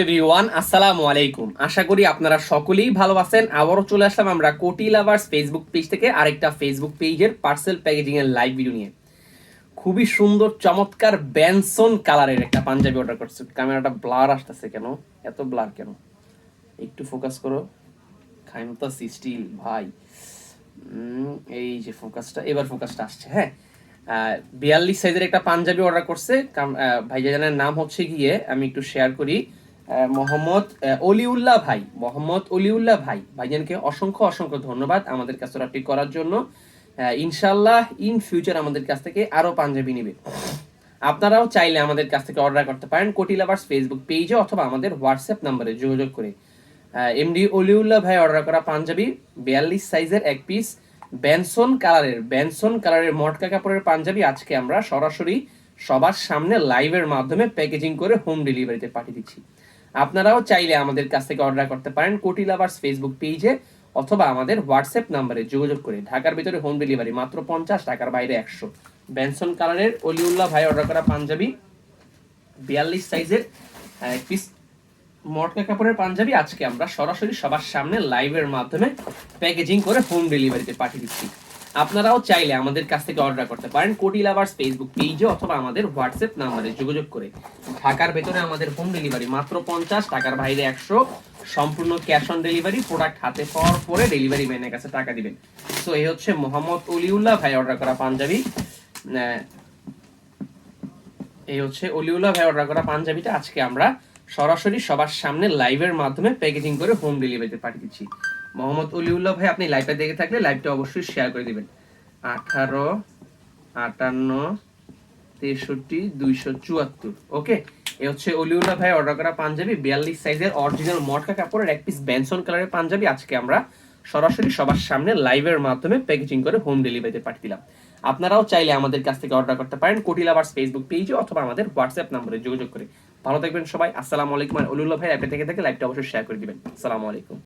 Everyone, আসসালামু আলাইকুম। আশা করি আপনারা সকলেই ভালো আছেন। আবারও চলে আসলাম আমরা কোটি লাভার্স ফেসবুক পেজ থেকে আরেকটা ফেসবুক পেজের পার্সেল প্যাকেজিং এর লাইভ ভিডিও নিয়ে। খুবই সুন্দর চমৎকার ব্যানসন কালারের একটা পাঞ্জাবি অর্ডার করছি। ক্যামেরাটা ব্লার আসতেছে কেন? এত ব্লার কেন? একটু ফোকাস করো। খাইমতা স্টিল ভাই। এই যে ফোকাসটা, এবার ফোকাসটা আসছে। হ্যাঁ, 42 সাইজের একটা পাঞ্জাবি অর্ডার করছে ভাইজানের নাম হচ্ছে গিয়ে, আমি একটু শেয়ার করি, মোহাম্মদ অলিউল্লাহ ভাই। মোহাম্মদ অলিউল্লাহ ভাই, ভাইজানকে অসংখ্য অসংখ্য ধন্যবাদ আমাদের কাছে অর্ডারটি করার জন্য। ইনশাল্লাহ ইন ফিউচার আমাদের কাছ থেকে আরো পাঞ্জাবি নিবে। আপনারাও চাইলে আমাদের কাছ থেকে অর্ডার করতে পারেন কোটি লাভার্স ফেসবুক পেজে অথবা আমাদের হোয়াটসঅ্যাপ নাম্বারে যোগাযোগ করে। এমডি অলিউল্লাহ ভাই অর্ডার করা পাঞ্জাবি 42 সাইজের এক পিস ব্যানসন কালারের মটকা কাপড়ের পাঞ্জাবি আজকে আমরা সরাসরি সবার সামনে লাইভের মাধ্যমে প্যাকেজিং করে হোম ডেলিভারিতে পাঠিয়ে দিচ্ছি। আপনারাও চাইলে আমাদের কাছ থেকে অর্ডার করতে পারেন কোটি লাভার্স ফেসবুক পেজে অথবা আমাদের হোয়াটসঅ্যাপ নাম্বারে যোগাযোগ করে। ঢাকার ভিতরে হোম ডেলিভারি মাত্র 50, ঢাকার বাইরে 100। ব্যানসন কালারের অলিউল্লাহ ভাই অর্ডার করা পাঞ্জাবি 42 সাইজের এক পিস মটকা কাপড়ের পাঞ্জাবি আজকে আমরা সরাসরি সবার সামনে লাইভের মাধ্যমে প্যাকেজিং করে হোম ডেলিভারিতে পাঠিয়ে দিচ্ছি। আপনারাও চাইলে আমাদের কাছ থেকে অর্ডার করতে পারেন কোটি লাভার্স ফেসবুক পেজে অথবা আমাদের হোয়াটসঅ্যাপ নাম্বারে যোগাযোগ করে। ঢাকার ভেতরে আমাদের হোম ডেলিভারি মাত্র 50, টাকার বাইরে 100। সম্পূর্ণ ক্যাশ অন ডেলিভারি। প্রোডাক্ট হাতে পাওয়ার পরে ডেলিভারি ম্যানের কাছে টাকা দিবেন। তো এই হচ্ছে মোহাম্মদ অলিউল্লাহ ভাই অর্ডার করা পাঞ্জাবি। এই হচ্ছে অলিউল্লাহ ভাই অর্ডার করা পাঞ্জাবিটা আজকে আমরা সরাসরি সবার সামনে লাইভের মাধ্যমে প্যাকেজিং করে হোম ডেলিভারিতে পাঠিয়ে দিচ্ছি। মোহাম্মদ অলিউল্লাহ ভাই, আপনি লাইভটা দেখে থাকলে লাইভটা অবশ্যই শেয়ার করে দিবেন। 18, 58, 63, 274। ওকে, এ হচ্ছে অলিউল্লাহ ভাই অর্ডার করা পাঞ্জাবি 42 সাইজের অরিজিনাল মটকা কাপড়ের এক পিস ব্যানসন কালারের পাঞ্জাবি আজকে আমরা সরাসরি সবার সামনে লাইভের মাধ্যমে প্যাকেজিং করে হোম ডেলিভারিতে পাঠিয়ে দিলাম। আপনারাও চাইলে আমাদের কাছ থেকে অর্ডার করতে পারেন কোটি লাভার্স ফেসবুক পেজে অথবা আমাদের হোয়াটসঅ্যাপ নম্বরে যোগাযোগ করে। ভালো থাকবেন সবাই। আসসালামু আলাইকুম। অলিউল্লাহ ভাই লাইভটা থেকে লাইভটা অবশ্যই শেয়ার করে দিবেন। আসসালামু আলাইকুম।